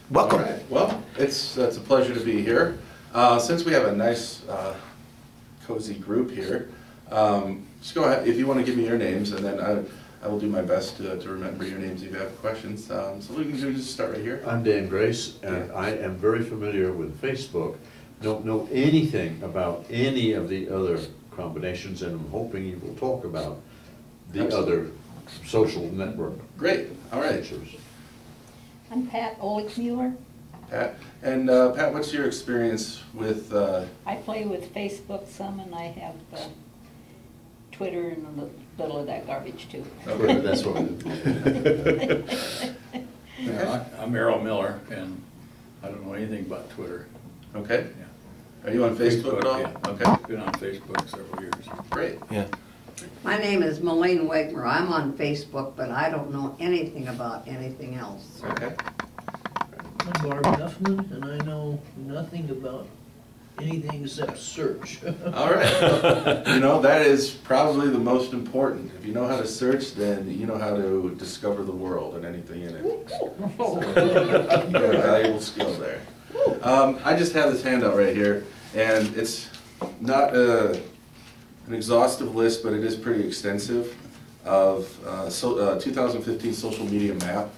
Welcome. All right. Well, it's a pleasure to be here. Since we have a nice, cozy group here, just go ahead, if you want to give me your names, and then I will do my best to remember your names if you have questions. So we can just start right here. I'm Dan Grace, and I am very familiar with Facebook. Don't know anything about any of the other combinations, and I'm hoping you will talk about the other social network. Great. All right. I'm Pat Olichmuller. Pat. And Pat, what's your experience with... I play with Facebook some, and I have Twitter and a little of that garbage too. Okay, that's what Yeah, I'm Errol Miller, and I don't know anything about Twitter. Okay. Yeah. Are you on Facebook at all? Yeah. Okay. Been on Facebook several years. Great. Yeah. My name is Malene Wegmer. I'm on Facebook, but I don't know anything about anything else. Okay. I'm Barb Duffman, and I know nothing about anything except search. All right. You know, that is probably the most important. If you know how to search, then you know how to discover the world and anything in it. So, you got a valuable skill there. I just have this handout right here, and it's not an exhaustive list, but it is pretty extensive of 2015 social media map.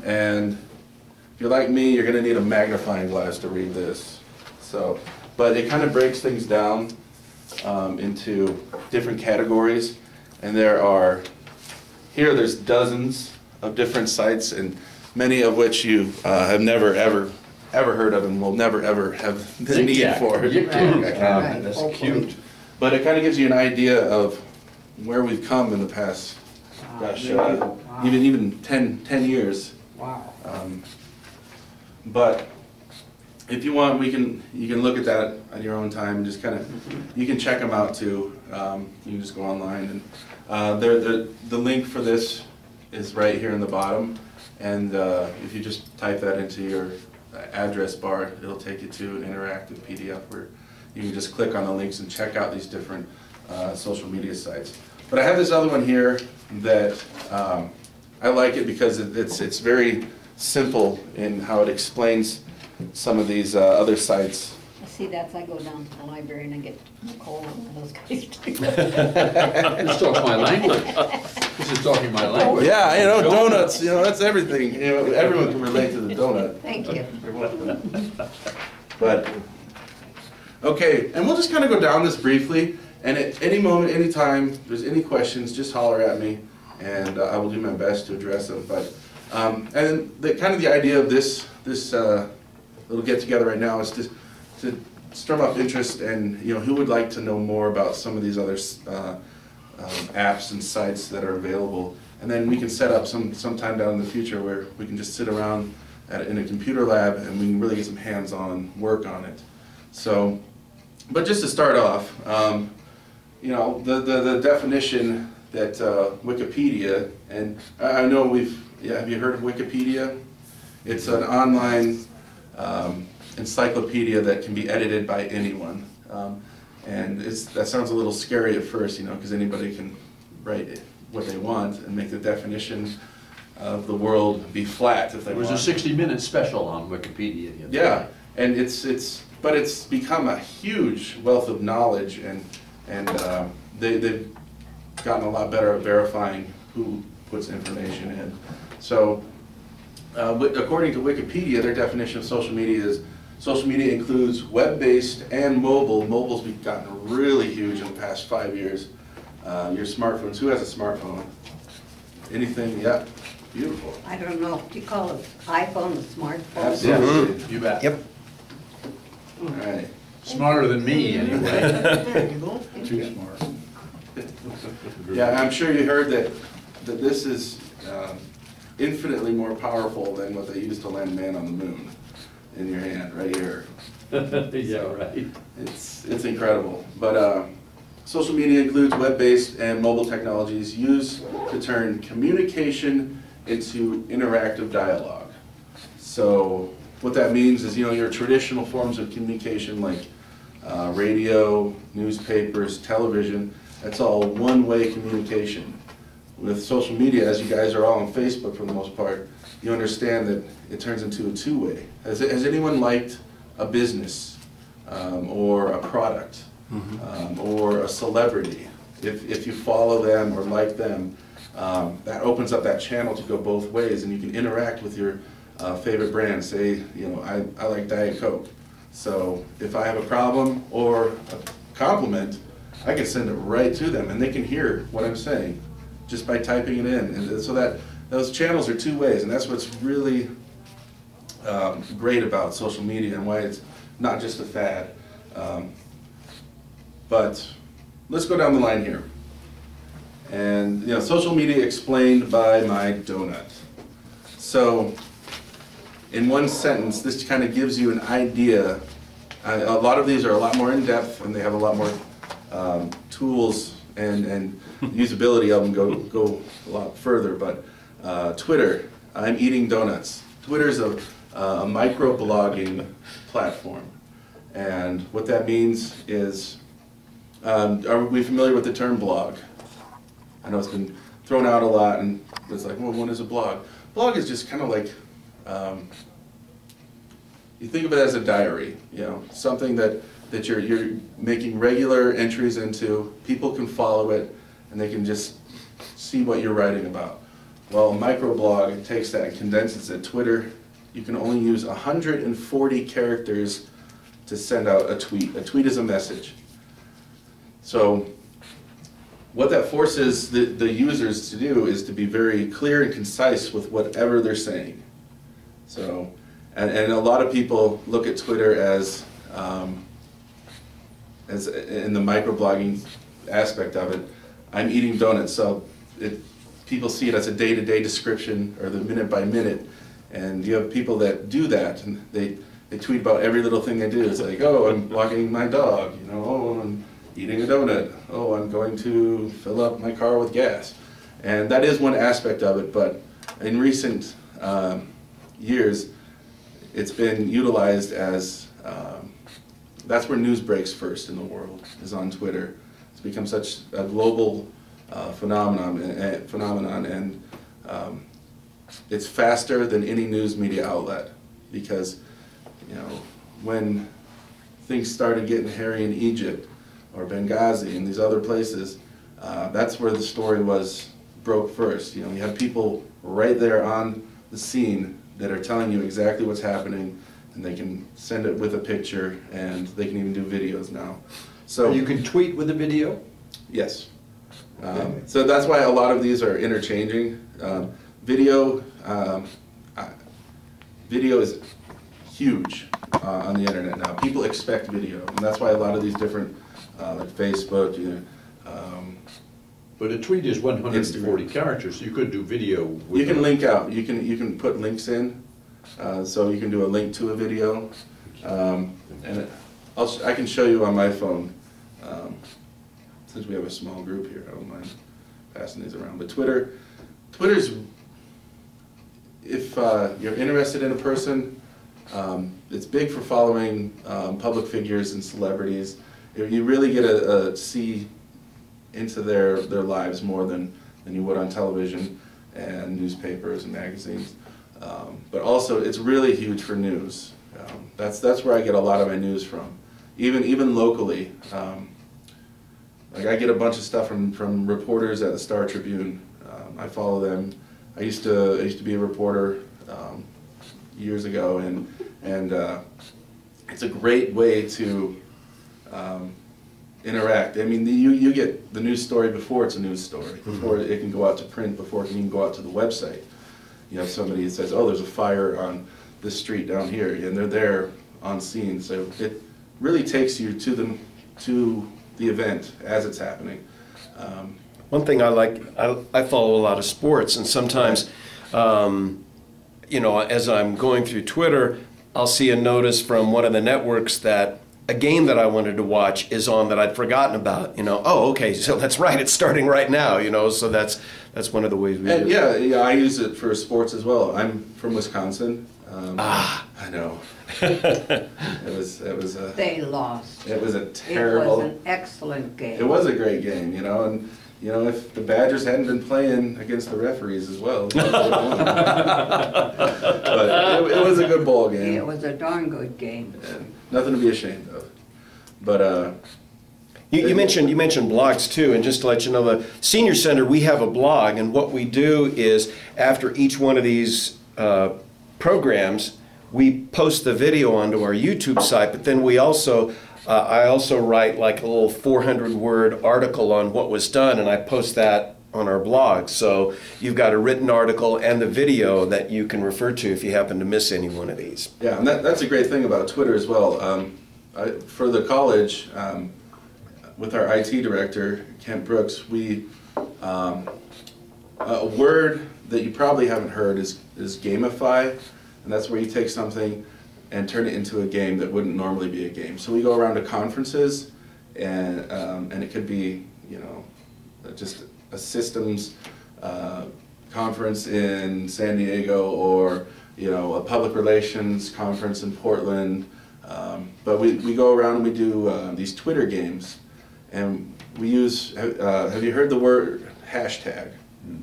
And if you're like me, you're going to need a magnifying glass to read this. So, but it kind of breaks things down into different categories, and there's dozens of different sites, and many of which you have never ever heard of and will never ever have the need for. That's cute. But it kind of gives you an idea of where we've come in the past, gosh, even 10 years. Wow. But if you want, you can look at that at your own time and just kind of, you can check them out too. You can just go online, and the link for this is right here in the bottom. And if you just type that into your address bar, it'll take you to an interactive PDF where you can just click on the links and check out these different social media sites. But I have this other one here that I like it because it's very simple in how it explains some of these other sites. See, that's I go down to the library and I get Nicole and one of those guys too. This talks my language. This is talking my language. Yeah, you know, donuts, you know, that's everything. You know, everyone can relate to the donut. Thank you. But, okay, and we'll just kind of go down this briefly, and at any moment, any time, if there's any questions, just holler at me, and I will do my best to address them. But, and kind of the idea of this little get-together right now is to stir up interest, and you know, who would like to know more about some of these other apps and sites that are available, and then we can set up sometime down in the future where we can just sit around in a computer lab and we can really get some hands-on work on it. So, but just to start off, you know, the definition that Wikipedia, and I know have you heard of Wikipedia? It's an online encyclopedia that can be edited by anyone. And that sounds a little scary at first, you know, because anybody can write what they want and make the definition of the world be flat if they want. There was a 60-minute special on Wikipedia. Yeah, and but it's become a huge wealth of knowledge, and they've gotten a lot better at verifying who puts information in. So, according to Wikipedia, their definition of social media is social media includes web-based and mobile. Mobile's gotten really huge in the past 5 years. Your smartphones. Who has a smartphone? Anything? Yeah. Beautiful. I don't know. Do you call it iPhone a smartphone? Absolutely. You bet. Yep. All right. Smarter than me, anyway. There you go. Too smart. Yeah, I'm sure you heard that this is infinitely more powerful than what they used to land man on the moon in your hand, right here. Yeah, right. It's incredible. But social media includes web-based and mobile technologies used to turn communication into interactive dialogue. So what that means is, you know, your traditional forms of communication like radio, newspapers, television, that's all one-way communication. With social media, as you guys are all on Facebook for the most part, you understand that it turns into a two-way. Has anyone liked a business or a product or a celebrity? If you follow them or like them, that opens up that channel to go both ways, and you can interact with your favorite brand. Say, I like Diet Coke. So if I have a problem or a compliment, I can send it right to them, and they can hear what I'm saying just by typing it in. And so that those channels are two ways, and that's what's really great about social media and why it's not just a fad. But let's go down the line here. And social media explained by my donut. So in one sentence, this kind of gives you an idea. A lot of these are a lot more in depth, and they have a lot more tools and usability of them go a lot further. But Twitter, I'm eating donuts. Twitter's a micro-blogging platform. And what that means is, are we familiar with the term blog? I know it's been thrown out a lot, and it's like, well, what is a blog? Blog is just kind of like, you think of it as a diary, something that you're making regular entries into. People can follow it, and they can just see what you're writing about. Well, a microblog takes that and condenses it. Twitter, you can only use 140 characters to send out a tweet. A tweet is a message. So what that forces the users to do is to be very clear and concise with whatever they're saying. So, and a lot of people look at Twitter as in the microblogging aspect of it, I'm eating donuts. So people see it as a day-to-day description or the minute-by-minute. And you have people that do that, and they tweet about every little thing they do. It's like, oh, I'm walking my dog, oh, I'm eating a donut, oh, I'm going to fill up my car with gas. And that is one aspect of it, but in recent years, it's been utilized as, that's where news breaks first in the world, is on Twitter. It's become such a global phenomenon, and it's faster than any news media outlet, because when things started getting hairy in Egypt or Benghazi and these other places, that's where the story broke first. You have people right there on the scene that are telling you exactly what's happening, and they can send it with a picture, and they can even do videos now. So you can tweet with a video? Yes. So that's why a lot of these are interchanging. Video is huge on the internet now. People expect video, and that's why a lot of these different, like Facebook, but a tweet is 140 Instagram. Characters, so you could do video with you can link out. You can put links in, so you can do a link to a video, and I can show you on my phone. Since we have a small group here, I don't mind passing these around. But Twitter's, if you're interested in a person, it's big for following public figures and celebrities. You really get a see into their lives more than you would on television and newspapers and magazines. But also, it's really huge for news. That's where I get a lot of my news from, even locally. Like I get a bunch of stuff from reporters at the Star Tribune. I follow them. I used to be a reporter years ago, and it's a great way to interact. I mean, you get the news story before it's a news story, before it can go out to print, before it can even go out to the website. You have somebody that says, oh, there's a fire on this street down here, and they're there on scene. So it really takes you to the event as it's happening. One thing I like, I follow a lot of sports, and sometimes, as I'm going through Twitter, I'll see a notice from one of the networks that a game that I wanted to watch is on that I'd forgotten about. Oh, okay, so that's right, it's starting right now. So that's one of the ways we do it. Yeah, I use it for sports as well. I'm from Wisconsin. I know. They lost. It was a terrible. It was an excellent game. It was a great game, and you know, if the Badgers hadn't been playing against the referees as well. But it was a good ball game. It was a darn good game. And nothing to be ashamed of. But You mentioned blogs too, and just to let you know, the Senior Center, we have a blog, and what we do is after each one of these programs, we post the video onto our YouTube site, but then we also, I also write like a little 400-word article on what was done, and I post that on our blog. So you've got a written article and the video that you can refer to if you happen to miss any one of these. yeah, and that's a great thing about Twitter as well. For the college, with our IT director, Kent Brooks, we a word that you probably haven't heard is gamify, and that's where you take something and turn it into a game that wouldn't normally be a game. So we go around to conferences, and it could be, you know, just a systems conference in San Diego, or, you know, a public relations conference in Portland. But we go around and we do these Twitter games, and we use, have you heard the word hashtag?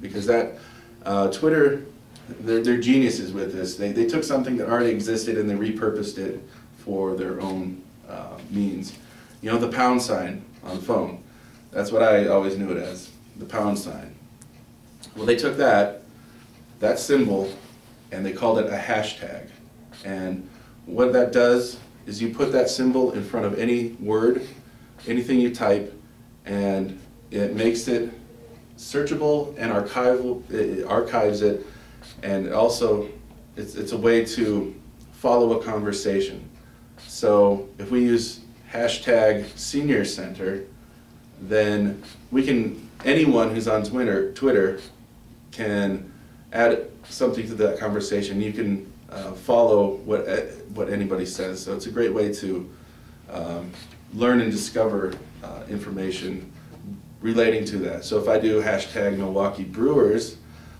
Because that, Twitter, they're geniuses with this. They took something that already existed and they repurposed it for their own means. You know, the pound sign on the phone, that's what I always knew it as, the pound sign. Well, they took that symbol, and they called it a hashtag. And what that does is you put that symbol in front of any word, anything you type, and it makes it searchable and archival. It archives it, and also it's a way to follow a conversation. So if we use hashtag Senior Center, then we can, anyone who's on Twitter can add something to that conversation. You can follow what anybody says. So it's a great way to learn and discover information relating to that. So if I do hashtag Milwaukee Brewers,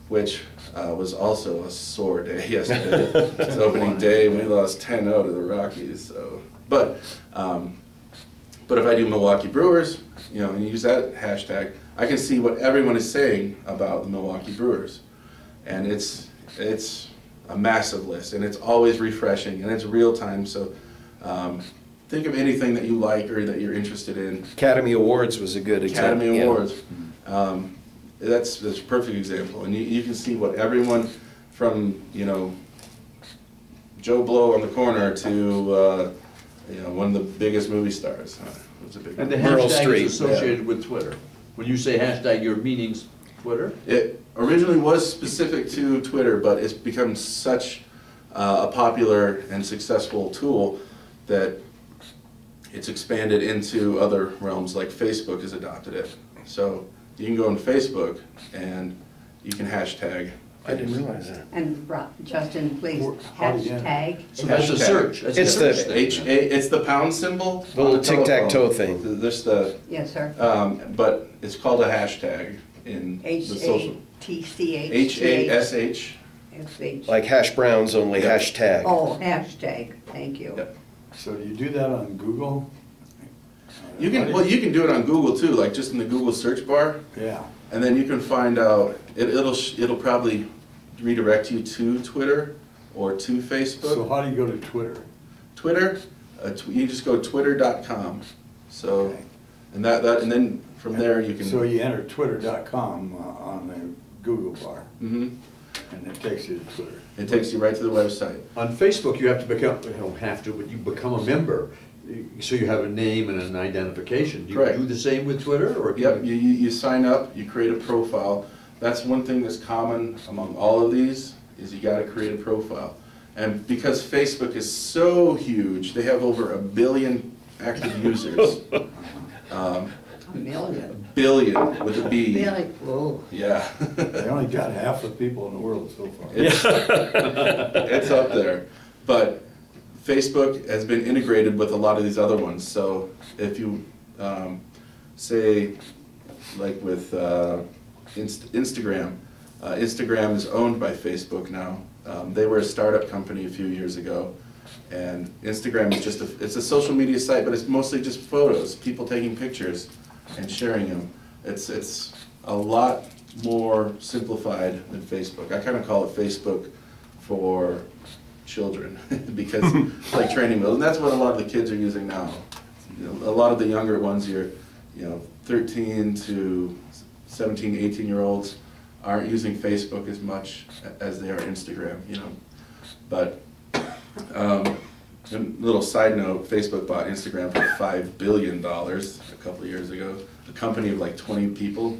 which was also a sore day yesterday. It's opening day, we lost 10-0 to the Rockies. So, but if I do Milwaukee Brewers, you know, and use that hashtag, I can see what everyone is saying about the Milwaukee Brewers, and it's a massive list, and it's always refreshing, and it's real time. So think of anything that you like or that you're interested in. Academy Awards was a good example. Academy Awards. That's a perfect example, and you can see what everyone from, you know, Joe Blow on the corner to you know, one of the biggest movie stars. And the Meryl hashtag Streep, is associated with Twitter. When you say hashtag, your meaning's Twitter? It originally was specific to Twitter, but it's become such a popular and successful tool that it's expanded into other realms, like Facebook has adopted it. So you can go on Facebook and you can hashtag. I didn't realize that. And Justin, please, hashtag. So that's a Hashtag. search. That's It's a the- search thing. It's the pound symbol. The little on the telephone. tic-tac-toe thing. There's the, Yes, sir. but it's called a hashtag in the social. HATCH. HASH. SH. Like hash browns, only Yeah. hashtag. Oh, hashtag, thank you. Yep. So do you do that on Google? You can, well, you can do it on Google too, like just in the Google search bar, Yeah. and then you can find out, it'll probably redirect you to Twitter or to Facebook. So how do you go to Twitter? Twitter, you just go twitter.com. So, Okay. and and then from there you can. So you enter twitter.com on the Google bar, Mhm. and it takes you to Twitter. It takes you right to the website. On Facebook, you have to become, you don't have to, but you become a member. So you have a name and an identification. Do you Correct. do the same with Twitter? Or can Yep, you sign up, you create a profile. That's one thing that's common among all of these, is you gotta create a profile. And because Facebook is so huge, they have over 1 billion active users. A million. Billion with a B. Billy, whoa. Yeah. They only got half the people in the world so far. It's up there. But Facebook has been integrated with a lot of these other ones. So if you say, like with Instagram, Instagram is owned by Facebook now. They were a startup company a few years ago, and Instagram is just it's a social media site, but it's mostly just photos, people taking pictures and sharing them. It's a lot more simplified than Facebook. I kind of call it Facebook for children because it's like training wheels, and that's what a lot of the kids are using now. A lot of the younger ones, 13 to 17, 18-year-olds aren't using Facebook as much as they are Instagram, But, a little side note, Facebook bought Instagram for $5 billion a couple of years ago. A company of like 20 people.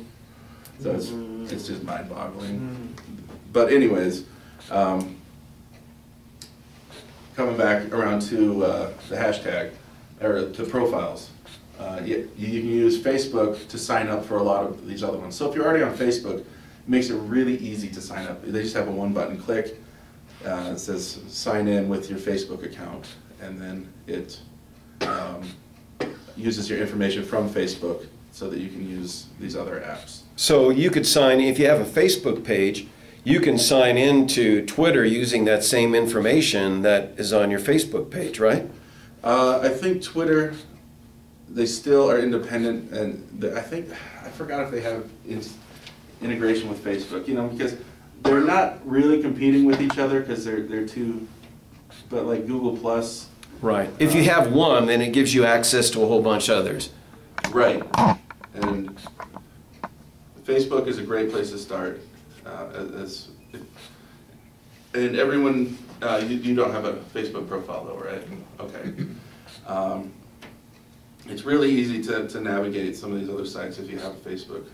So it's just mind-boggling. But anyways, coming back around to the hashtag, or to profiles. You can use Facebook to sign up for a lot of these other ones. So if you're already on Facebook, it makes it really easy to sign up. They just have a one-button click. It says sign in with your Facebook account, and then it uses your information from Facebook so that you can use these other apps. So you could sign, if you have a Facebook page, you can sign into Twitter using that same information that is on your Facebook page, right? I think Twitter, they still are independent, and I forgot if they have integration with Facebook, because they're not really competing with each other because they're two, but like Google Plus. Right. If you have one, then it gives you access to a whole bunch of others. Right. And Facebook is a great place to start. And everyone, you don't have a Facebook profile though, right? Okay. It's really easy to navigate some of these other sites if you have a Facebook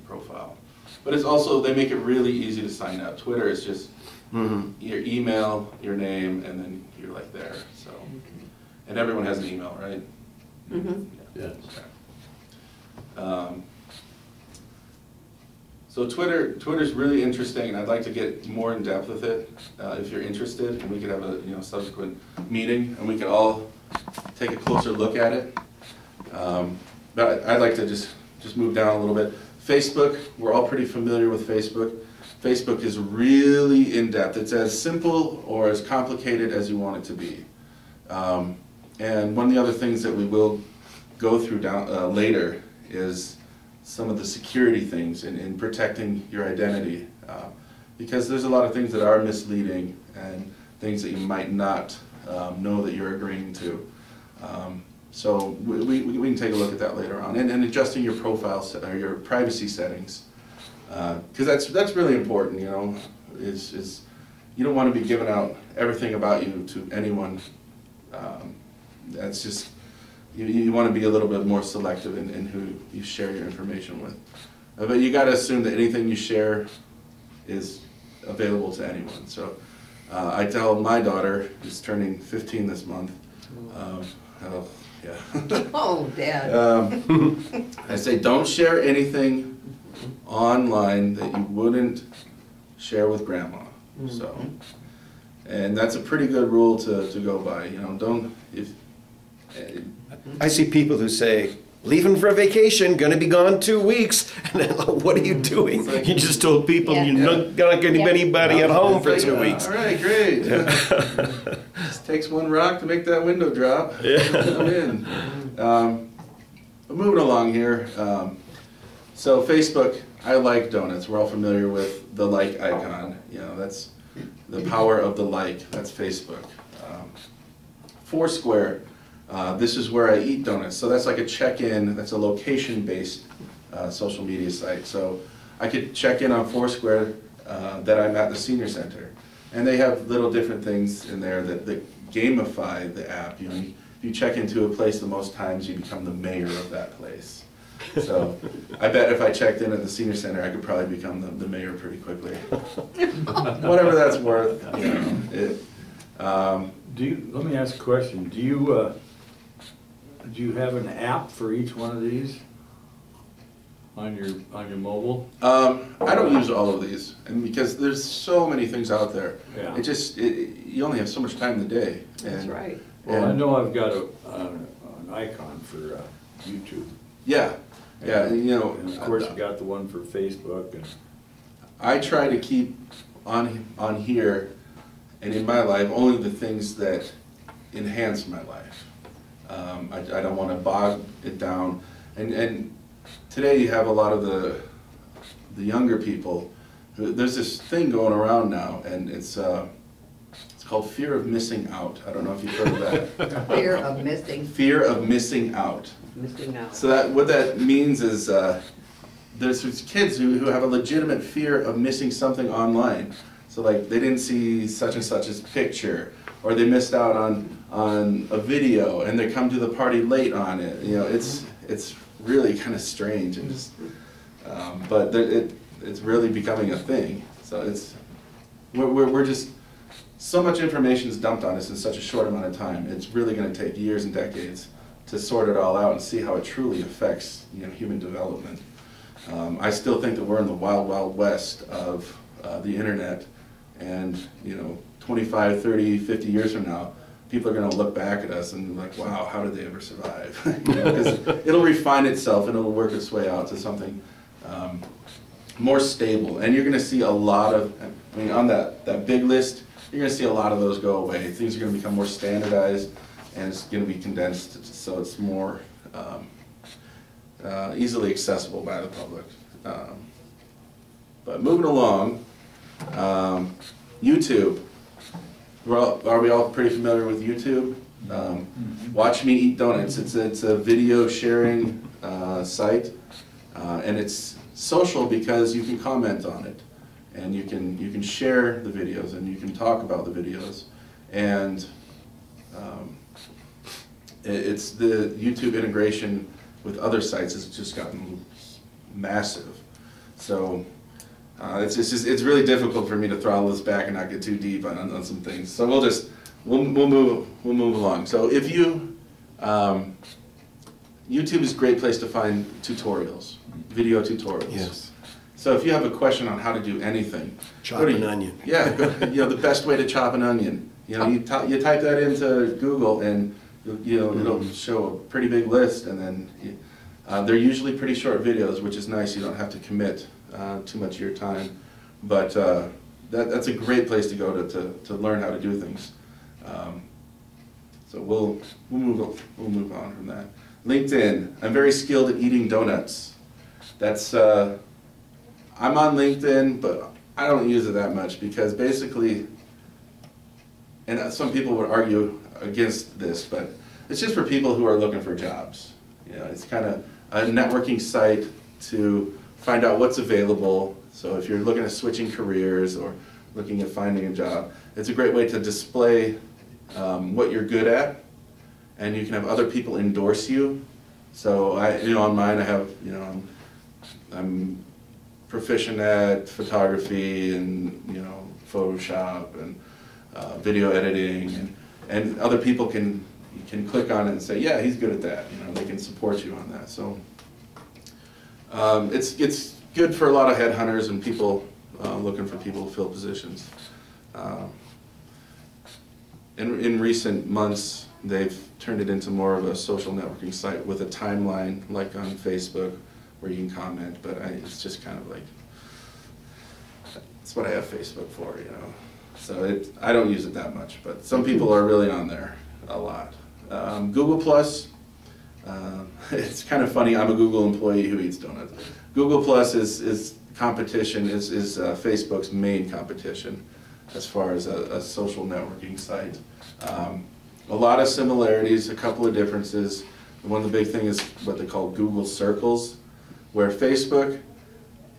profile. But it's also, they make it really easy to sign up. Twitter is just your email, your name, and then you're like there. So, and everyone has an email, right? Mm-hmm. Yeah. Okay. So Twitter's really interesting, and I'd like to get more in depth with it if you're interested, and we could have a subsequent meeting, and we could all take a closer look at it. But I'd like to just move down a little bit. Facebook, we're all pretty familiar with Facebook. Facebook is really in-depth. It's as simple or as complicated as you want it to be. And one of the other things that we will go through later is some of the security things in protecting your identity. Because there's a lot of things that are misleading and things that you might not know that you're agreeing to. So we can take a look at that later on, and adjusting your profile or your privacy settings, because that's really important. Is you don't want to be giving out everything about you to anyone. That's just you want to be a little bit more selective in who you share your information with. But you got to assume that anything you share is available to anyone. So I tell my daughter, who's turning 15 this month. Yeah. Oh, Dad. I say don't share anything online that you wouldn't share with Grandma. So, and that's a pretty good rule to go by. Don't I see people who say, leaving for a vacation, gonna be gone 2 weeks. And then, what are you doing? You just told people Yeah. you're not gonna get anybody at home for 2 weeks. All right, great. Just takes one rock to make that window drop. Yeah. I'm in. But moving along here. So Facebook, I like donuts. We're all familiar with the like icon. That's the power of the like. That's Facebook. Foursquare. This is where I eat donuts. So that's like a check-in. That's a location-based social media site. So I could check in on Foursquare that I'm at the senior center. And they have little different things in there that gamify the app. If you check into a place the most times, you become the mayor of that place. So I bet if I checked in at the senior center, I could probably become the mayor pretty quickly. Whatever that's worth. Let me ask a question. Do you have an app for each one of these on your mobile? I don't use all of these, and because there's so many things out there. Yeah. You only have so much time in the day. That's right. Well, I know I've got an icon for YouTube. Yeah, yeah. And of course, you got the one for Facebook. And I try to keep on here and in my life only the things that enhance my life. I don't want to bog it down. And today you have a lot of the the younger people. There's this thing going around now, and it's called fear of missing out. I don't know if you've heard of that. Fear of missing. Fear of missing out. Missing out. So what that means is there's these kids who have a legitimate fear of missing something online. So like they didn't see such and such's picture, or they missed out on a video, and they come to the party late on it. You know, it's really kind of strange, and just but it's really becoming a thing. So we're just, so much information is dumped on us in such a short amount of time. It's really going to take years and decades to sort it all out and see how it truly affects, you know, human development. I still think that we're in the wild, wild west of the internet, and, you know, 25, 30, 50 years from now, people are going to look back at us and be like, wow, how did they ever survive? You know, 'cause it'll refine itself and it'll work its way out to something more stable. And you're going to see a lot of, I mean, on that big list, you're going to see a lot of those go away. Things are going to become more standardized, and it's going to be condensed so it's more easily accessible by the public. But moving along, YouTube. Are we all pretty familiar with YouTube? Watch Me Eat Donuts. It's a video sharing site, and it's social because you can comment on it, and you can share the videos, and you can talk about the videos, and it's the YouTube integration with other sites has just gotten massive. So it's really difficult for me to throttle this back and not get too deep on some things. So we'll move along. So if you YouTube is a great place to find tutorials, video tutorials. Yes. So if you have a question on how to do anything, Chop an onion. Yeah, you know, the best way to chop an onion. You know, you type that into Google, and you know, it'll show a pretty big list, and then they're usually pretty short videos, which is nice. You don't have to commit too much of your time, but that's a great place to go to learn how to do things. So we'll move on from that. LinkedIn. I'm very skilled at eating donuts. That's I'm on LinkedIn, but I don't use it that much because basically, and some people would argue against this, but it's just for people who are looking for jobs. You know, it's kind of a networking site to find out what's available. So if you're looking at switching careers or looking at finding a job, it's a great way to display what you're good at, and you can have other people endorse you. So on mine I have, I'm proficient at photography and, Photoshop and video editing, and other people can click on it and say, yeah, he's good at that. They can support you on that. So it's good for a lot of headhunters and people looking for people to fill positions. In recent months, they've turned it into more of a social networking site with a timeline, like on Facebook, where you can comment. But it's just kind of like, that's what I have Facebook for, So I don't use it that much, but some people are really on there a lot. Google Plus, it's kind of funny. I'm a Google employee who eats donuts. Google Plus is competition, is Facebook's main competition as far as a social networking site. A lot of similarities, a couple of differences. One of the big things is what they call Google Circles, where Facebook,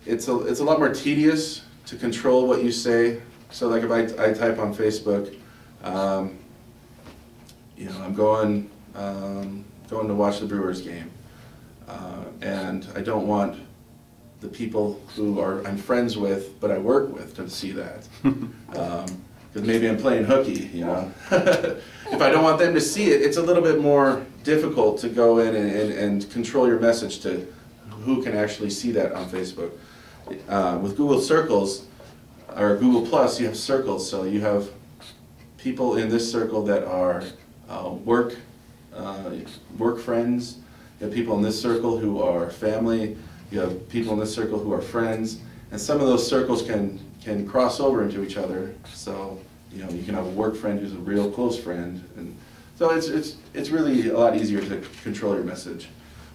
it's a lot more tedious to control what you say. So like if I type on Facebook, I'm going to watch the Brewers game, and I don't want the people who I'm friends with but I work with to see that, because maybe I'm playing hooky, If I don't want them to see it, it's a little bit more difficult to go in and control your message to who can actually see that on Facebook. With Google Circles, or Google Plus, you have circles, so you have people in this circle that are work friends, you have people in this circle who are family, you have people in this circle who are friends, and some of those circles can cross over into each other, so you can have a work friend who's a real close friend, and so it's really a lot easier to control your message.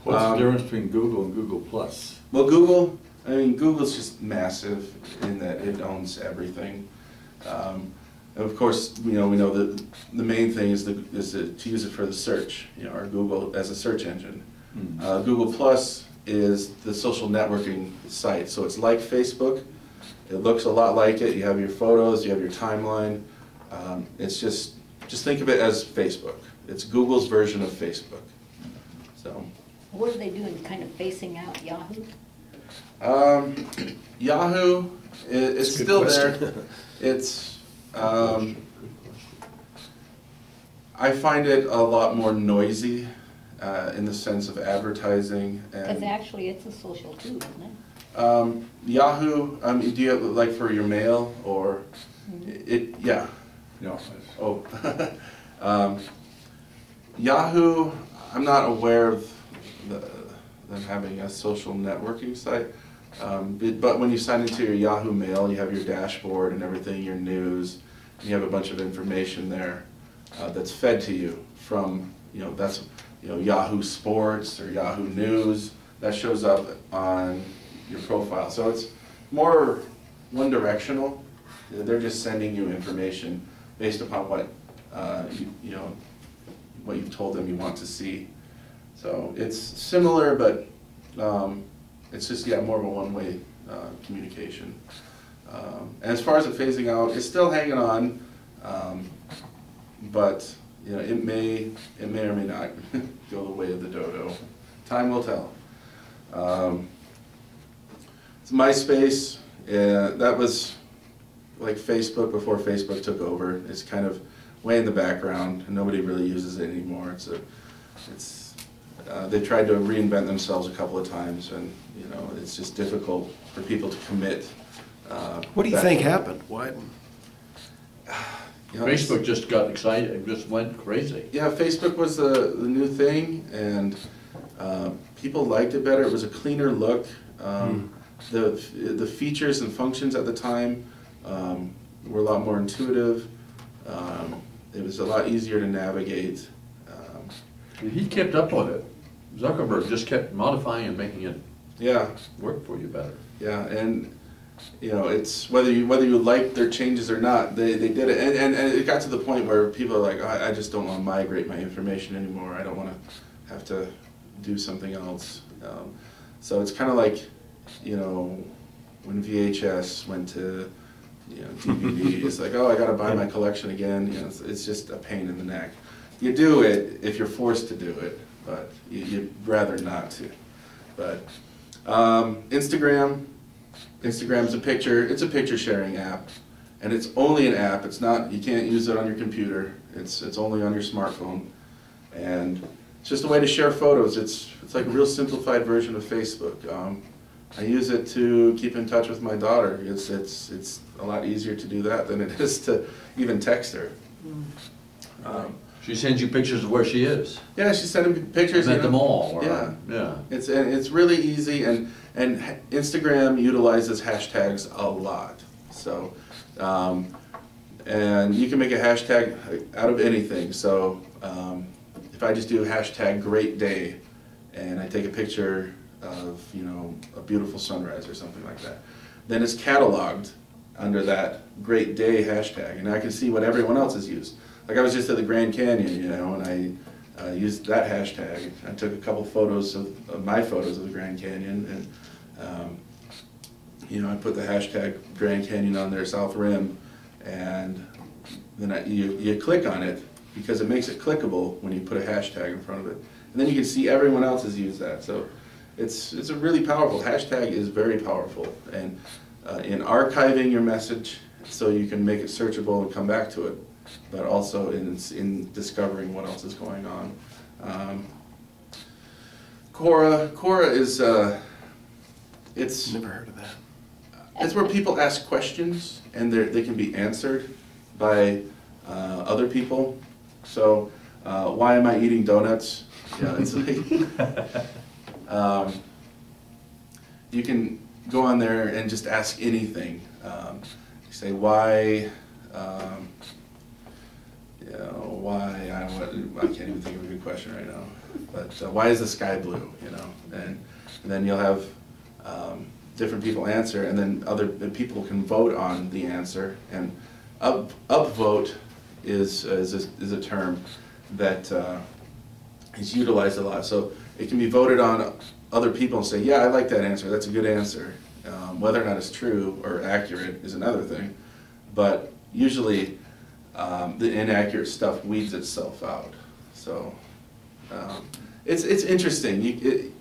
What's the difference between Google and Google Plus? Well, Google, I mean, Google's just massive in that it owns everything. And of course, we know that the main thing is to use it for the search, or Google as a search engine. Google Plus is the social networking site, so it's like Facebook. It looks a lot like it. You have your photos, you have your timeline. It's just think of it as Facebook. It's Google's version of Facebook. So. What are they doing, kind of phasing out Yahoo? Yahoo, it's still there. It's, I find it a lot more noisy in the sense of advertising. Because actually it's a social too, isn't it? Yahoo, do you have, like, for your mail, or it, yeah. No. Oh. Yahoo, I'm not aware of them having a social networking site. But when you sign into your Yahoo Mail, you have your dashboard and everything, your news, and you have a bunch of information there that's fed to you from, that's, Yahoo Sports or Yahoo News. That shows up on your profile. So it's more one-directional. They're just sending you information based upon what, what you've told them you want to see. So it's similar, but it's just, more of a one-way communication. And as far as it phasing out, it's still hanging on, but it may or may not go the way of the dodo. Time will tell. It's MySpace. That was like Facebook before Facebook took over. It's kind of way in the background, and nobody really uses it anymore. They tried to reinvent themselves a couple of times, and it's just difficult for people to commit. What do you think happened? Why? Facebook just got excited, it just went crazy. Yeah, Facebook was the new thing, and people liked it better. It was a cleaner look. The features and functions at the time were a lot more intuitive. It was a lot easier to navigate. He kept up with it. Zuckerberg just kept modifying and making it work for you better. Yeah, and it's whether you like their changes or not, they did it, and it got to the point where people are like, I just don't want to migrate my information anymore. I don't want to have to do something else. So it's kind of like, when VHS went to DVD, it's like, oh, I got to buy my collection again. It's just a pain in the neck. You do it if you're forced to do it, but you'd rather not to. But Instagram's it's a picture sharing app, and it's only an app. It's not, you can't use it on your computer. It's only on your smartphone, and it's just a way to share photos. It's like a real simplified version of Facebook. I use it to keep in touch with my daughter. It's a lot easier to do that than it is to even text her. She sends you pictures of where she is. Yeah, she's sending me pictures. At the mall. Or, yeah. It's really easy, and Instagram utilizes hashtags a lot. So, and you can make a hashtag out of anything. So, if I just do hashtag great day, and I take a picture of a beautiful sunrise or something like that, then it's cataloged under that great day hashtag, and I can see what everyone else has used. Like I was just at the Grand Canyon, and I used that hashtag. I took a couple photos of my photos of the Grand Canyon, and I put the hashtag Grand Canyon on there, South Rim, and then you click on it because it makes it clickable when you put a hashtag in front of it, and then you can see everyone else has used that. So it's a really powerful hashtag. Is very powerful, and in archiving your message so you can make it searchable and come back to it, but also in discovering what else is going on. Quora is it's Never heard of that. It's where people ask questions and they can be answered by other people. So why am I eating donuts? It's like you can go on there and just ask anything. You say why. Why, I can't even think of a good question right now, but why is the sky blue, and then you'll have different people answer, and then then people can vote on the answer. And upvote is a term that is utilized a lot. So it can be voted on other people and say, yeah, I like that answer, that's a good answer. Whether or not it's true or accurate is another thing, but usually the inaccurate stuff weeds itself out. So it's interesting.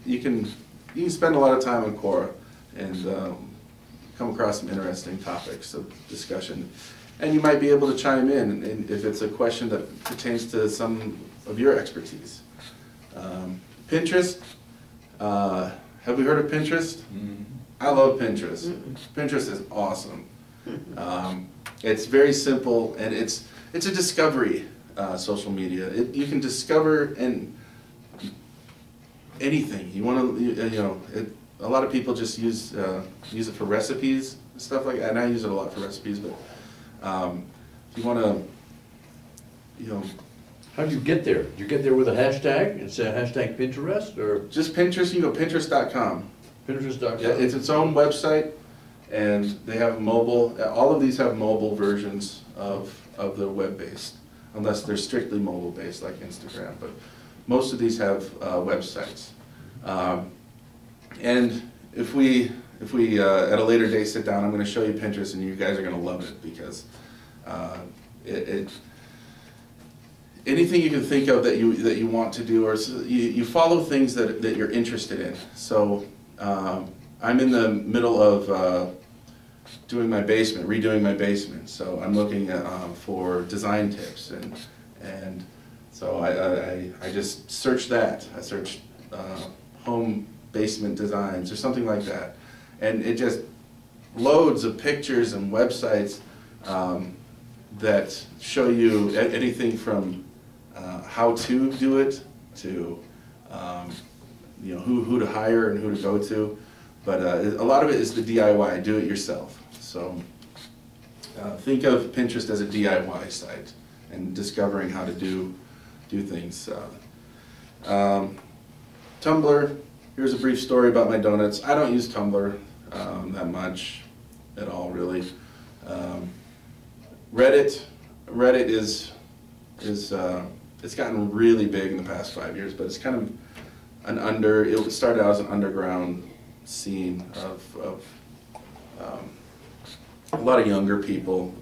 You can spend a lot of time on Quora and come across some interesting topics of discussion, and you might be able to chime in and if it's a question that pertains to some of your expertise. Pinterest. Have we heard of Pinterest? Mm-hmm. I love Pinterest. Pinterest is awesome. It's very simple, and it's a discovery social media. You can discover anything you want to. A lot of people just use it for recipes and stuff like that, and I use it a lot for recipes. But if you want to, How do you get there? Do you get there with a hashtag and say hashtag Pinterest, or just Pinterest. You can go Pinterest.com. Pinterest.com? Yeah, it's its own website, and they have mobile. All of these have mobile versions of the web-based, unless they're strictly mobile-based like Instagram. But most of these have websites. And if we at a later date sit down, I'm going to show you Pinterest, and you guys are going to love it because anything you can think of that you want to do, or you follow things that you're interested in. So I'm in the middle of doing my basement, redoing my basement. So I'm looking at, for design tips, and so I just search that. I search home basement designs or something like that, and it just loads of pictures and websites that show you anything from how to do it to who to hire and who to go to, but a lot of it is the DIY, do it yourself. So think of Pinterest as a DIY site and discovering how to do things. Tumblr. Here's a brief story about my donuts. I don't use Tumblr that much at all, really. Reddit is it's gotten really big in the past 5 years, but it's kind of it started out as an underground scene of a lot of younger people.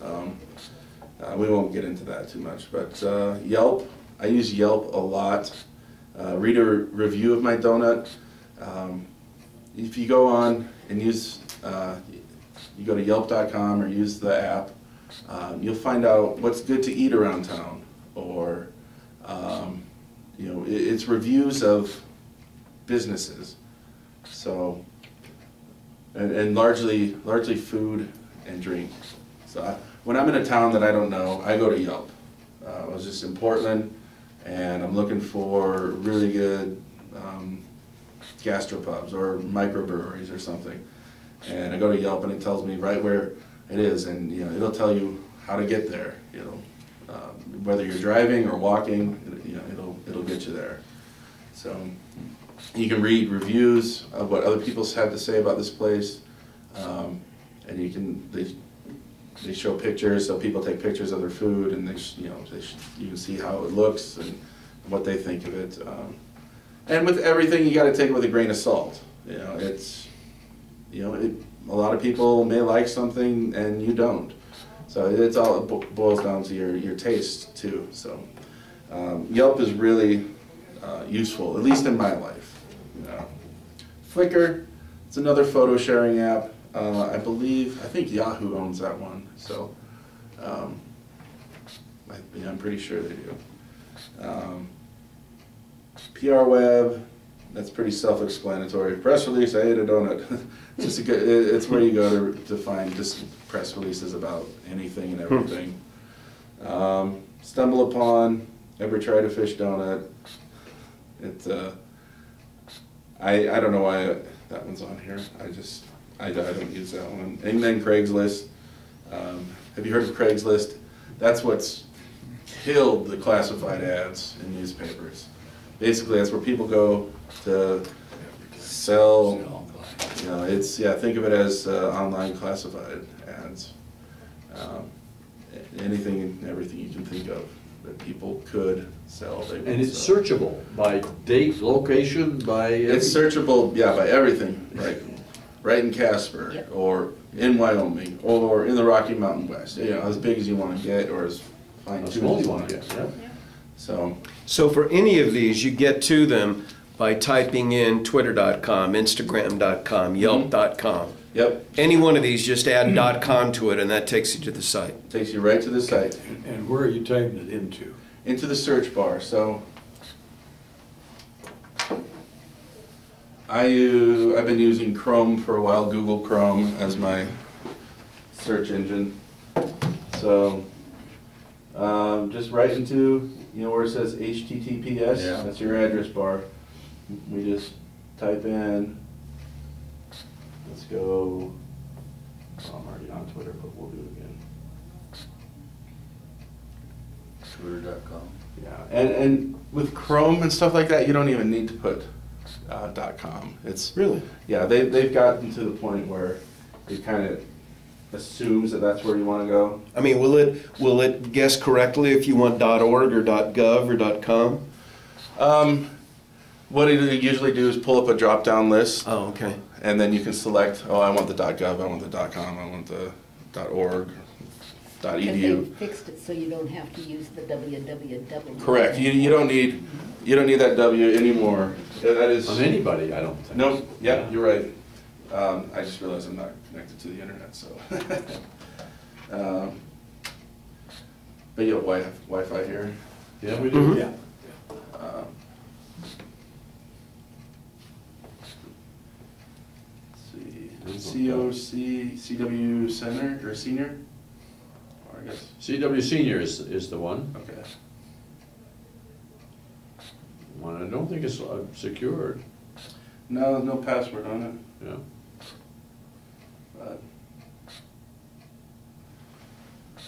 We won't get into that too much, but Yelp. I use Yelp a lot. Read a review of my donut. If you go on and use, you go to Yelp.com or use the app, you'll find out what's good to eat around town, or it's reviews of businesses. So, and largely food and drink. So when I'm in a town that I don't know, I go to Yelp. I was just in Portland, and I'm looking for really good gastropubs or microbreweries or something, and I go to Yelp and it tells me right where it is, and it'll tell you how to get there. Whether you're driving or walking, it'll get you there. So you can read reviews of what other people have to say about this place, and they show pictures, so people take pictures of their food, and you can see how it looks and what they think of it. And with everything, you got to take it with a grain of salt. A lot of people may like something and you don't. So it boils down to your taste too. So Yelp is really useful, at least in my life. Flickr, it's another photo sharing app. I think Yahoo owns that one. So I'm pretty sure they do. PR Web, that's pretty self-explanatory. Press release, I ate a donut. It's where you go to find just press releases about anything and everything. Stumble Upon, ever tried a fish donut? I don't know why that one's on here. I don't use that one. And then Craigslist. Have you heard of Craigslist? That's what's killed the classified ads in newspapers. Basically, that's where people go to sell, Sell. you know, it's, yeah, think of it as online classified ads. Anything and everything you can think of that people could sell, they will And it's sell. searchable by date, location, by. It's searchable, yeah, by everything, right in Casper, Yep. or in Wyoming, or in the Rocky Mountain West, you know, as big as you want to get, or as fine A tuned small as you one, want to yes, get. yeah. So, for any of these, you get to them by typing in twitter.com, instagram.com, yelp.com. yep, Any one of these, just add .com to it, and that takes you to the site. takes you right to the site, And where are you typing it into? into the search bar. So, I've been using Chrome for a while, Google Chrome as my search engine. So, just right into, you know, where it says HTTPS, Yeah. that's your address bar. We just type in, let's go, oh, I'm already on Twitter, but we'll do it again. Twitter.com. Yeah, and with Chrome and stuff like that, you don't even need to put .com. It's Really? yeah, they've gotten to the point where it kind of assumes that that's where you want to go. I mean, will it guess correctly if you want .org or .gov or .com? What it usually do is pull up a drop-down list, Oh, okay. and then you can select, oh, I want the .gov, I want the .com, I want the .org, Because they .edu. fixed it so you don't have to use the www. Correct. You don't need that W anymore. Yeah, that is. On anybody, I don't think. No. Yeah, you're right. I just realized I'm not connected to the internet, so. But you have Wi-Fi here. Yeah, we do. Mhm. Yeah. Let's see, CW Center or Senior, or I guess. CW Senior is the one. Okay. One, I don't think it's secured, No password on it. yeah. But,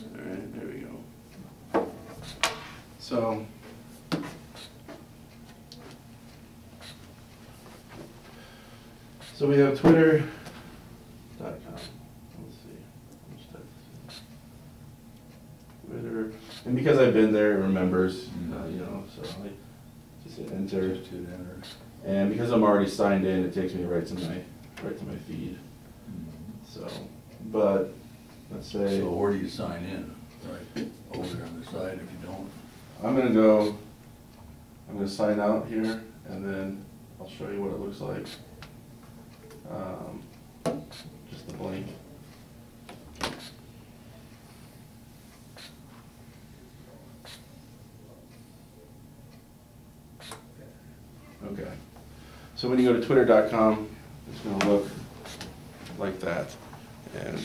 all right, there we go. So, we have Twitter.com. Let's see. Let's type this in. Twitter, and because I've been there, it remembers, you know, so I just hit enter. Just hit enter. And because I'm already signed in, it takes me right to my feed. So, but let's say So where do you sign in? Right over there on the side if you don't. I'm gonna sign out here, and then I'll show you what it looks like. Just the blank. Okay. So when you go to twitter.com, it's gonna look like that. And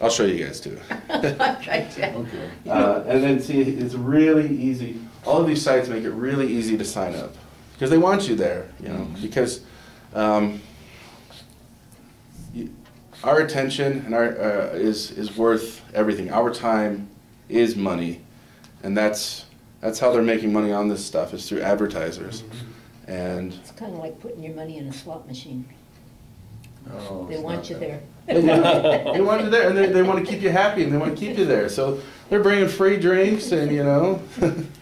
I'll show you guys too. Okay. And then see, it's really easy. All of these sites make it really easy to sign up because they want you there, you know, because our attention and our is worth everything. Our time is money, and that's how they're making money on this stuff, is through advertisers. And It's kind of like putting your money in a slot machine. No, They it's want not you that. there. they want you there, and they want to keep you happy, and they want to keep you there. So they're bringing free drinks, and you know.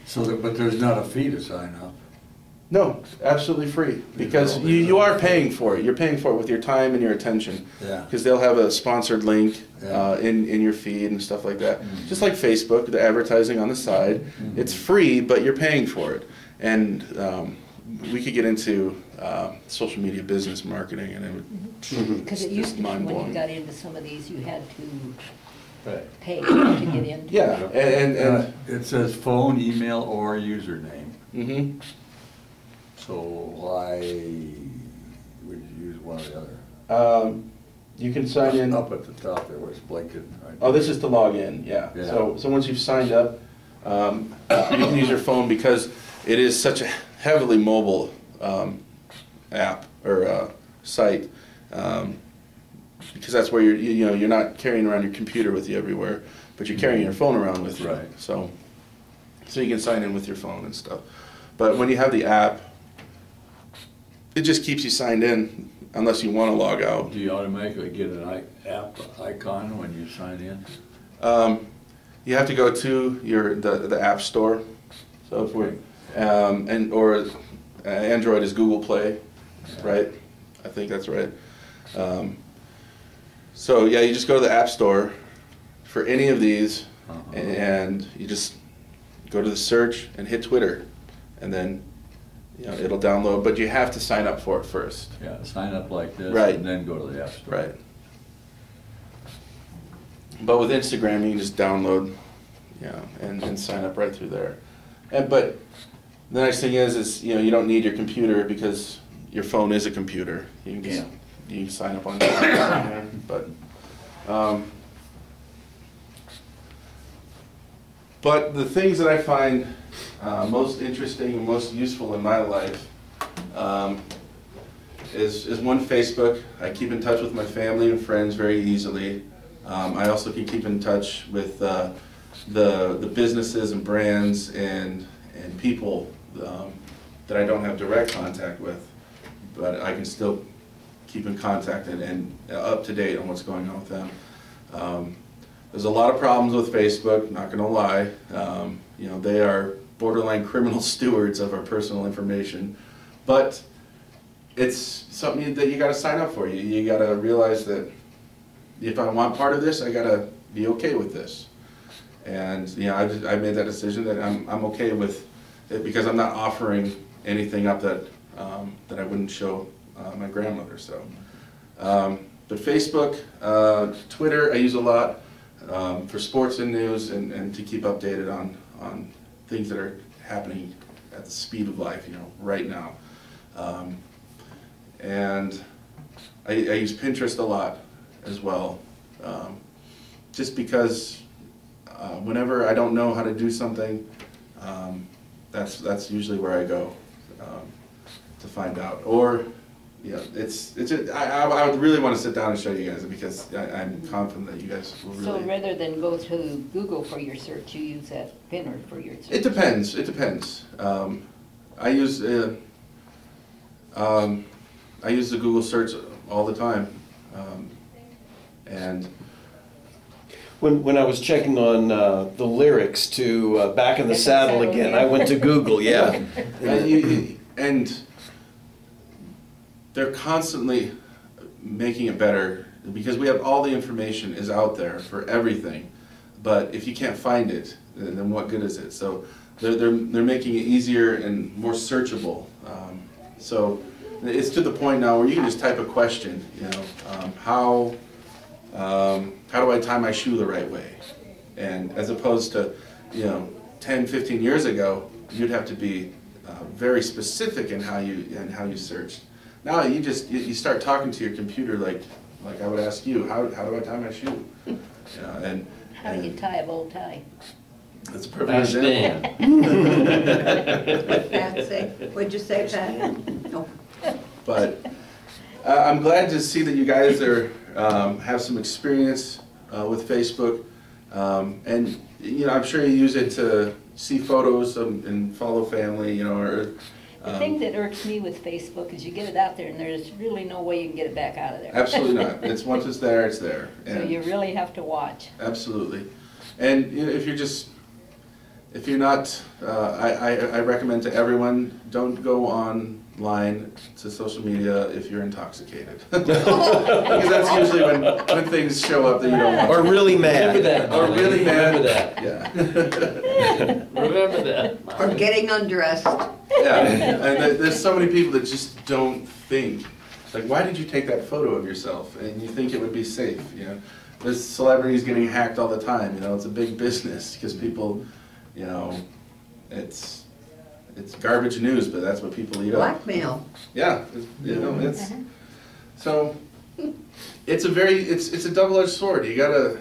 So, but there's not a fee to sign up. No, absolutely free, because you are paying for it. You're paying for it with your time and your attention. Yeah. Because they'll have a sponsored link Yeah. in your feed and stuff like that. Just like Facebook, the advertising on the side. It's free, but you're paying for it. And we could get into social media business marketing, and it would Because it it's used to be when mind-blowing. you got into some of these, you had to Right. pay to get in. Yeah, and It says phone, email, or username. mhm. So why would you use one or the other? You can sign in. Up at the top there where it's blinking. Right? Oh, this is to log in, yeah. Yeah. So once you've signed up, you can use your phone because it is such a heavily mobile app or site. Because that's where you're not carrying around your computer with you everywhere, but you're carrying your phone around with you. Right. So you can sign in with your phone and stuff. But when you have the app, it just keeps you signed in unless you want to log out. Do you automatically get an app icon when you sign in? You have to go to the App Store. So if we're or Android is Google Play, right? I think that's right. So yeah, you just go to the App Store for any of these, and you just go to the search and hit Twitter, and then it'll download. But you have to sign up for it first. Yeah, sign up like this, Right. and then go to the App Store. Right. But with Instagram, you can just download, and sign up right through there. But the nice thing is you don't need your computer because your phone is a computer. You can just you can sign up on there. But the things that I find most interesting and most useful in my life is one, Facebook. I keep in touch with my family and friends very easily. I also can keep in touch with the businesses and brands and people that I don't have direct contact with, but I can still keep in contact and up to date on what's going on with them. There's a lot of problems with Facebook, not going to lie. They are borderline criminal stewards of our personal information, but it's something that you got to sign up for. You got to realize that if I want part of this, I got to be okay with this. And I made that decision that I'm okay with it because I'm not offering anything up that I wouldn't show my grandmother. So, but Facebook, Twitter, I use a lot for sports and news and to keep updated on things that are happening at the speed of life, right now. And I use Pinterest a lot as well, just because whenever I don't know how to do something, that's usually where I go to find out. Or I would really want to sit down and show you guys because I'm confident that you guys will really. So rather than go to Google for your search, you use that Pinner for your search? It depends. It depends. I use the Google search all the time, and When I was checking on the lyrics to Back in the Saddle again, I went to Google, yeah. and they're constantly making it better because we have all the information is out there for everything, but if you can't find it, then what good is it? So they're making it easier and more searchable. So it's to the point now where you can just type a question, how do I tie my shoe the right way? And as opposed to, 10, 15 years ago, you'd have to be very specific in how you searched. Now you start talking to your computer like I would ask you, how do I tie my shoe? How do you tie a bow tie? That's a perfect example. Pat say, what'd you say, Pat? No. But I'm glad to see that you guys have some experience with Facebook, and I'm sure you use it to see photos and follow family, The thing that irks me with Facebook is you get it out there and there's really no way you can get it back out of there. Absolutely not. It's once it's there, it's there. So you really have to watch. Absolutely. And if you're not, I recommend to everyone, don't go online to social media if you're intoxicated. Because that's usually when things show up that you don't want. Or really mad. Remember that. Or really mad. Remember that. Yeah. Remember that. Or getting undressed. Yeah. And there's so many people that just don't think. Like, why did you take that photo of yourself? And you think it would be safe, There's celebrities getting hacked all the time, It's a big business because people, it's garbage news, but that's what people eat up. Blackmail. Yeah, it's so it's a double-edged sword. You gotta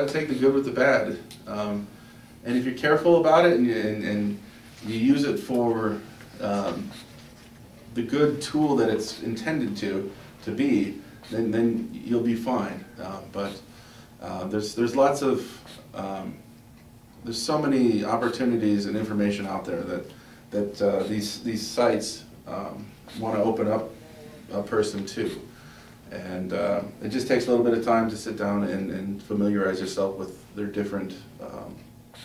take the good with the bad, and if you're careful about it and you use it for the good tool that it's intended to be, then you'll be fine. But there's lots of there's so many opportunities and information out there that these sites want to open up a person to. And it just takes a little bit of time to sit down and familiarize yourself with their different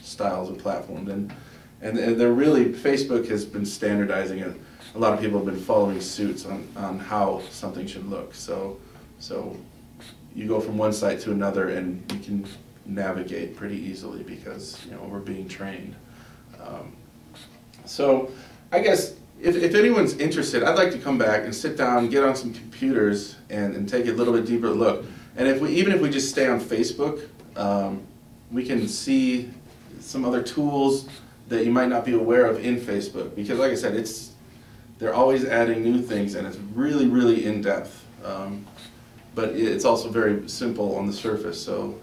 styles and platforms. And they're really, Facebook has been standardizing it. A lot of people have been following suits on how something should look. So you go from one site to another and you can navigate pretty easily because, you know, we're being trained. So I guess if anyone's interested, I'd like to come back and sit down, get on some computers and take a little bit deeper look. And even if we just stay on Facebook, we can see some other tools that you might not be aware of in Facebook. Because like I said, they're always adding new things and it's really, really in-depth. But it's also very simple on the surface. So,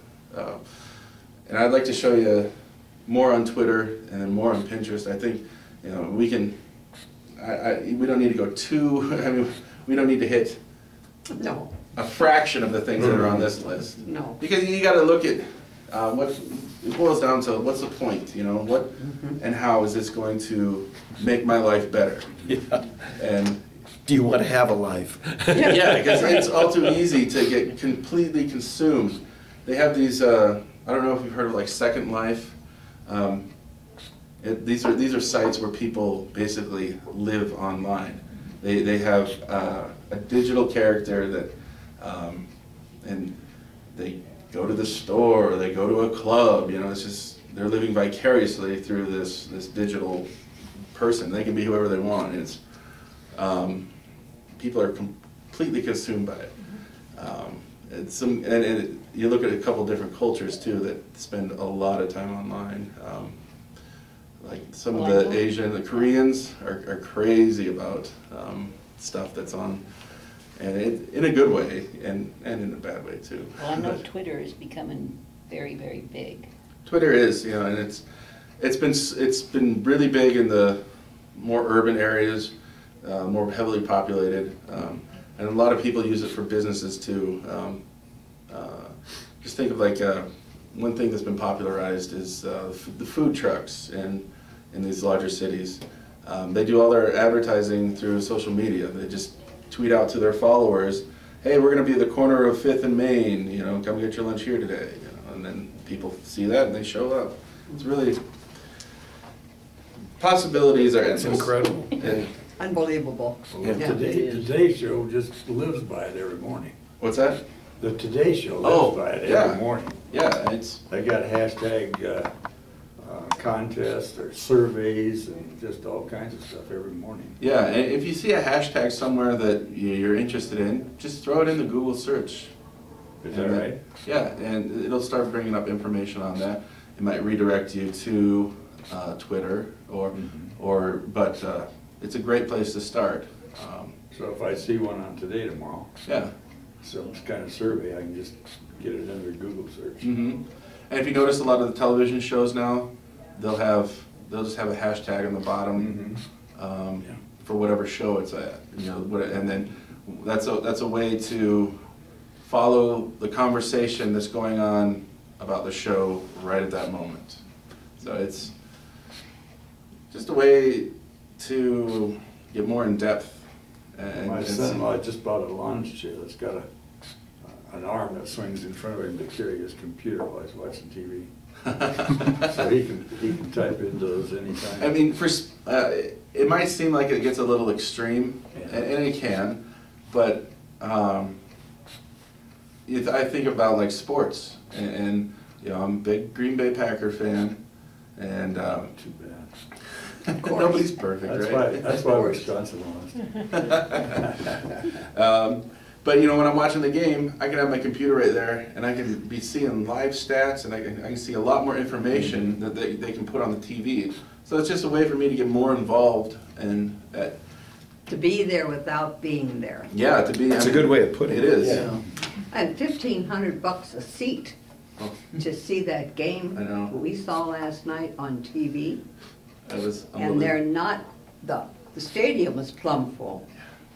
and I'd like to show you more on Twitter and then more on Pinterest. I think, you know, we can, we don't need to go too, I mean, we don't need to hit No, a fraction of the things that are on this list. no. Because you got to look at what it boils down to. What's the point? You know, what and how is this going to make my life better? Yeah. And Do you want to have a life? yeah, because it's all too easy to get completely consumed. They have these. I don't know if you've heard of like Second Life. These are sites where people basically live online. They have a digital character that, and they go to the store, or they go to a club. You know, it's just they're living vicariously through this digital person. They can be whoever they want. And it's people are completely consumed by it. And you look at a couple different cultures too that spend a lot of time online. Like some of the the Koreans are crazy about stuff that's on, and in a good way and in a bad way too. Well, I know Twitter is becoming very, very big. Twitter is, you know, and it's been really big in the more urban areas, more heavily populated, and a lot of people use it for businesses too. Just think of like one thing that's been popularized is the food trucks in these larger cities. They do all their advertising through social media. They just tweet out to their followers, "Hey, we're going to be at the corner of 5th and Main. You know, come get your lunch here today." You know, and then people see that and they show up. It's really possibilities are endless. It's incredible. And Unbelievable. Well, Yeah. Today Show just lives by it every morning. what's that? The Today Show Oh, lives by it yeah. every morning. Yeah, it's They got hashtag contests or surveys and just all kinds of stuff every morning. yeah. And if you see a hashtag somewhere that you're interested in, just throw it in the Google search. Is that And then- right? Yeah, and it'll start bringing up information on that. It might redirect you to Twitter but it's a great place to start. So if I see one on Today tomorrow, Yeah. some kind of survey, I can just get it under Google search. And if you notice, a lot of the television shows now, they'll just have a hashtag on the bottom for whatever show it's at. You know, and then that's a way to follow the conversation that's going on about the show right at that moment. So it's just a way to get more in depth. My son-in-law just bought a lounge chair that's got an arm that swings in front of him to carry his computer while he's watching TV. So he can type into those anytime. I mean, it might seem like it gets a little extreme, Yeah. and it can, but I think about like sports, and you know, I'm a big Green Bay Packer fan, and Too bad. nobody's perfect, right? That's why Wisconsin lost. But you know, when I'm watching the game, I can have my computer right there, and I can be seeing live stats, and I can see a lot more information that they can put on the TV. So it's just a way for me to get more involved and To be there without being there. yeah, to be. That's a good way of putting it. It is. Yeah. And $1,500 a seat Oh. to see that game I know. we saw last night on TV. That was And they're unbelievable. not, the stadium is plumb full.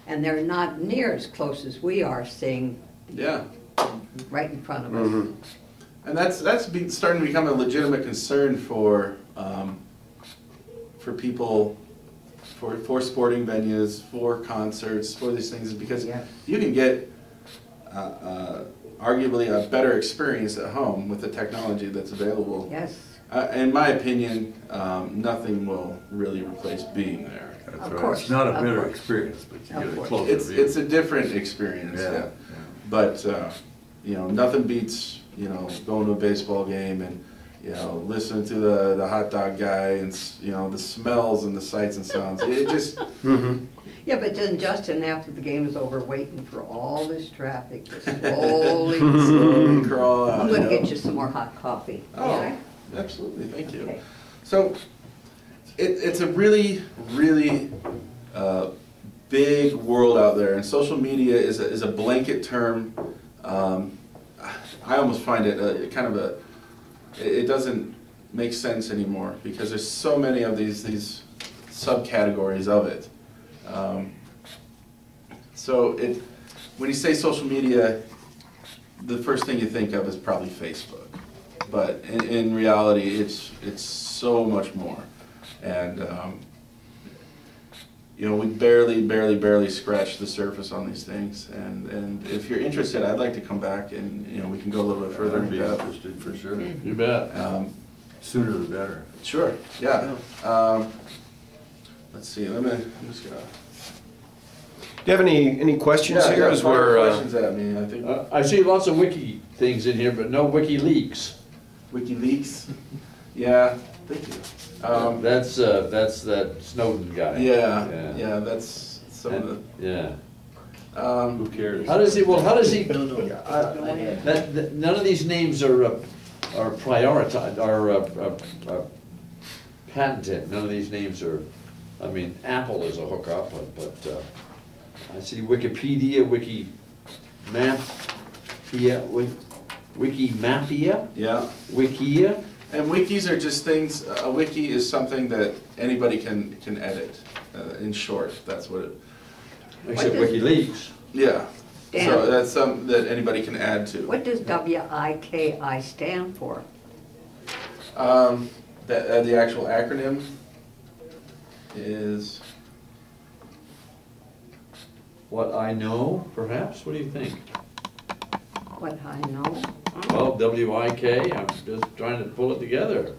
And they're not near as close as we are seeing Yeah, right in front of us. and that's starting to become a legitimate concern for people for sporting venues, for concerts, for these things, because Yeah. you can get arguably a better experience at home with the technology that's available. Yes, In my opinion, nothing will really replace being there. That's Of right. course, It's not a of better course. experience, but you Of get a course. closer It's view. it's a different experience. Yeah, Yeah. yeah. But nothing beats going to a baseball game and listening to the hot dog guy and the smells and the sights and sounds. It just yeah, but then Justin, after the game is over, waiting for all this traffic to slowly, crawl out. I'm gonna you know. get you some more hot coffee. Oh, absolutely, thank you. Okay. So, it's a really, really big world out there, and social media is a blanket term. I almost find it it doesn't make sense anymore, because there's so many of these subcategories of it. So when you say social media, the first thing you think of is probably Facebook. But in reality, it's so much more. And we barely scratched the surface on these things. And if you're interested, I'd like to come back and we can go a little bit further I'd into be that. interested for sure. You bet. Sooner the better. Sure. Yeah. Let's see. I'm just gonna. Do you have any questions here? As fire we're questions at me. I think I see lots of wiki things in here, but no WikiLeaks. WikiLeaks. Yeah. Thank you. That's that Snowden guy. Yeah. That's some of the. Yeah. Who cares? How does he? Well, how does he? No, no. None of these names are prioritized, are patented. None of these names are. I mean, Apple is a hookup, but I see Wikipedia, Wikimapia, Yeah. Wikia. And wikis are just things. A wiki is something that anybody can edit. In short, that's what it. Except does- WikiLeaks. Yeah. Dan. So that's something that anybody can add to. What does WIKI stand for? The actual acronym is. What I know, perhaps? What do you think? What I know? Well, WIK, I'm just trying to pull it together.